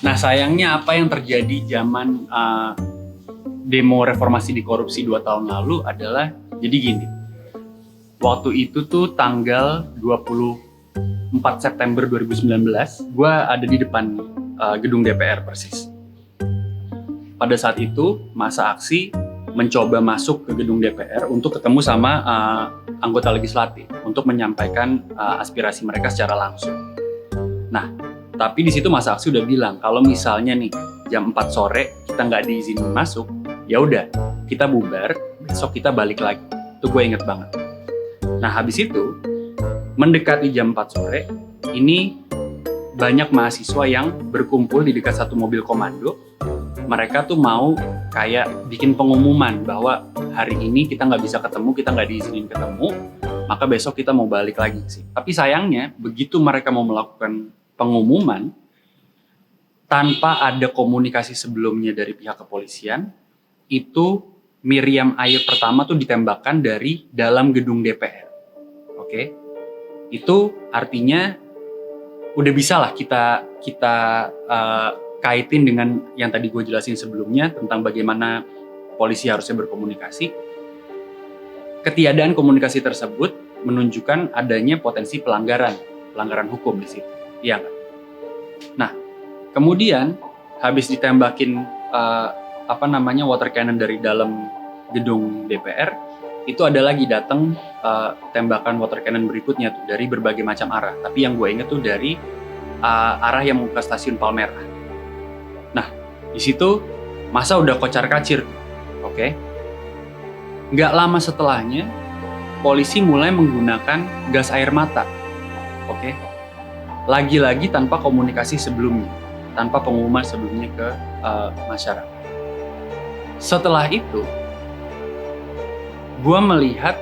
Nah sayangnya apa yang terjadi zaman demo reformasi di korupsi 2 tahun lalu adalah jadi gini. Waktu itu tuh tanggal 24 September 2019, gue ada di depan gedung DPR persis. Pada saat itu masa aksi mencoba masuk ke gedung DPR untuk ketemu sama anggota legislatif untuk menyampaikan aspirasi mereka secara langsung. Nah, tapi di situ masa aksi udah bilang kalau misalnya nih jam 4 sore kita nggak diizinin masuk, ya udah kita bubar, besok kita balik lagi. Itu gue inget banget. Nah, habis itu mendekati jam 4 sore, ini banyak mahasiswa yang berkumpul di dekat satu mobil komando. Mereka tuh mau kayak bikin pengumuman bahwa hari ini kita nggak bisa ketemu, kita nggak diizinin ketemu, maka besok kita mau balik lagi sih. Tapi sayangnya begitu mereka mau melakukan pengumuman tanpa ada komunikasi sebelumnya dari pihak kepolisian, itu meriam air pertama tuh ditembakkan dari dalam gedung DPR. Oke, itu artinya udah bisa lah kita kaitin dengan yang tadi gue jelasin sebelumnya tentang bagaimana polisi harusnya berkomunikasi. Ketiadaan komunikasi tersebut menunjukkan adanya potensi pelanggaran hukum di situ. Iya nggak? Nah, kemudian habis ditembakin water cannon dari dalam gedung DPR, itu ada lagi datang tembakan water cannon berikutnya tuh dari berbagai macam arah. Tapi yang gue inget tuh dari arah yang mau ke stasiun Palmerah. Nah, di situ masa udah kocar-kacir, oke? Nggak lama setelahnya, polisi mulai menggunakan gas air mata, oke? Lagi-lagi tanpa komunikasi sebelumnya, tanpa pengumuman sebelumnya ke masyarakat. Setelah itu, gue melihat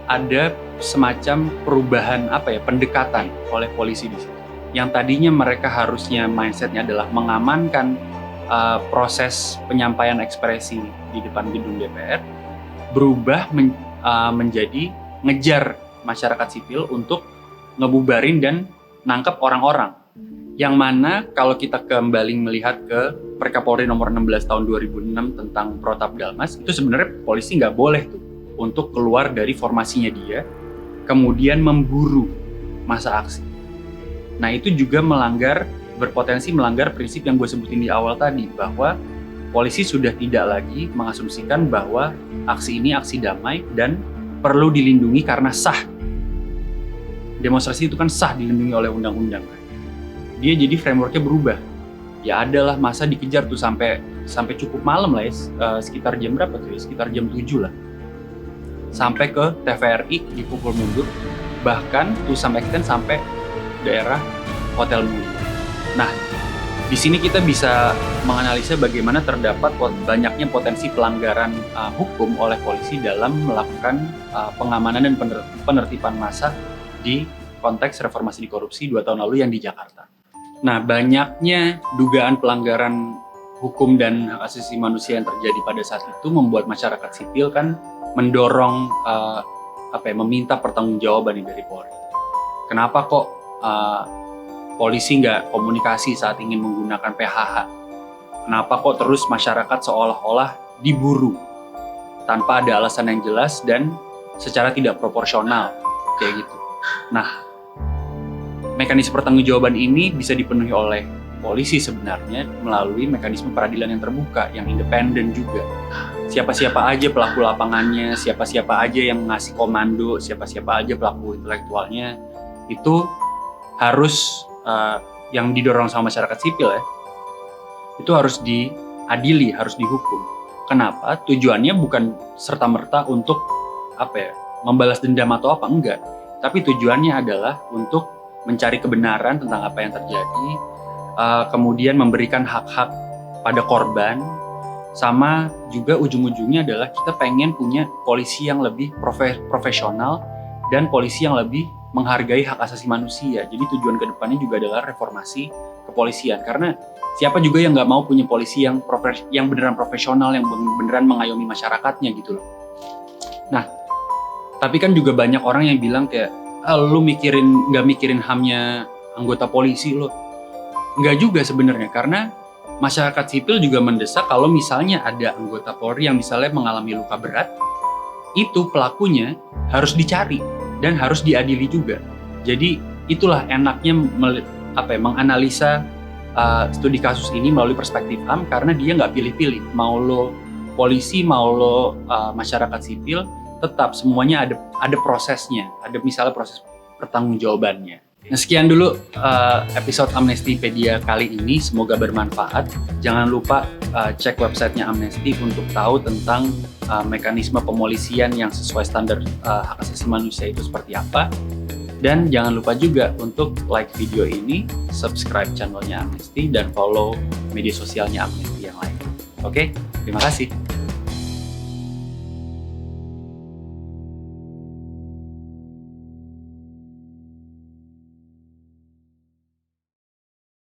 ada semacam perubahan pendekatan oleh polisi di situ. Yang tadinya mereka harusnya mindsetnya adalah mengamankan proses penyampaian ekspresi di depan gedung DPR, berubah menjadi ngejar masyarakat sipil untuk ngebubarin dan nangkep orang-orang. Yang mana kalau kita kembali melihat ke Perkapolri nomor 16 tahun 2006 tentang Protap Dalmas, itu sebenarnya polisi nggak boleh tuh untuk keluar dari formasinya dia, kemudian memburu masa aksi. Nah itu juga berpotensi melanggar prinsip yang gue sebutin di awal tadi, bahwa polisi sudah tidak lagi mengasumsikan bahwa aksi ini aksi damai dan perlu dilindungi karena sah. Demonstrasi itu kan sah dilindungi oleh undang-undang. Dia jadi frameworknya berubah. Ya adalah masa dikejar tuh sampai cukup malam lah ya, sekitar jam berapa tuh ya? Sekitar jam 7 lah. Sampai ke TVRI dipukul mundur, bahkan tuh sampai daerah Hotel Mulia. Nah, di sini kita bisa menganalisa bagaimana terdapat banyaknya potensi pelanggaran hukum oleh polisi dalam melakukan pengamanan dan penertiban massa di konteks reformasi di korupsi 2 tahun lalu yang di Jakarta. Nah, banyaknya dugaan pelanggaran hukum dan hak asasi manusia yang terjadi pada saat itu membuat masyarakat sipil kan mendorong meminta pertanggungjawaban dari Polri. Kenapa kok polisi nggak komunikasi saat ingin menggunakan PHH? Kenapa kok terus masyarakat seolah-olah diburu tanpa ada alasan yang jelas dan secara tidak proporsional kayak gitu? Nah, mekanisme pertanggungjawaban ini bisa dipenuhi oleh polisi sebenarnya melalui mekanisme peradilan yang terbuka, yang independen juga. Siapa-siapa aja pelaku lapangannya, siapa-siapa aja yang ngasih komando, siapa-siapa aja pelaku intelektualnya, itu harus yang didorong sama masyarakat sipil ya, itu harus diadili, harus dihukum. Kenapa? Tujuannya bukan serta-merta untuk membalas dendam atau apa, enggak. Tapi tujuannya adalah untuk mencari kebenaran tentang apa yang terjadi, kemudian memberikan hak-hak pada korban, sama juga ujung-ujungnya adalah kita pengen punya polisi yang lebih profesional dan polisi yang lebih menghargai hak asasi manusia. Jadi tujuan kedepannya juga adalah reformasi kepolisian. Karena siapa juga yang nggak mau punya polisi yang beneran profesional, yang beneran mengayomi masyarakatnya gitu loh. Nah, tapi kan juga banyak orang yang bilang kayak, lu nggak mikirin HAM-nya anggota polisi lo. Nggak juga sebenarnya, karena masyarakat sipil juga mendesak kalau misalnya ada anggota Polri yang misalnya mengalami luka berat, itu pelakunya harus dicari dan harus diadili juga. Jadi itulah enaknya menganalisa studi kasus ini melalui perspektif HAM, karena dia nggak pilih-pilih. Mau lo polisi, mau lo masyarakat sipil, tetap semuanya ada prosesnya. Ada misalnya proses pertanggungjawabannya. Nah, sekian dulu episode Amnestipedia kali ini. Semoga bermanfaat. Jangan lupa cek websitenya Amnesty untuk tahu tentang mekanisme pemolisian yang sesuai standar hak asasi manusia itu seperti apa. Dan jangan lupa juga untuk like video ini, subscribe channelnya Amnesty, dan follow media sosialnya Amnesty yang lain. Oke, terima kasih.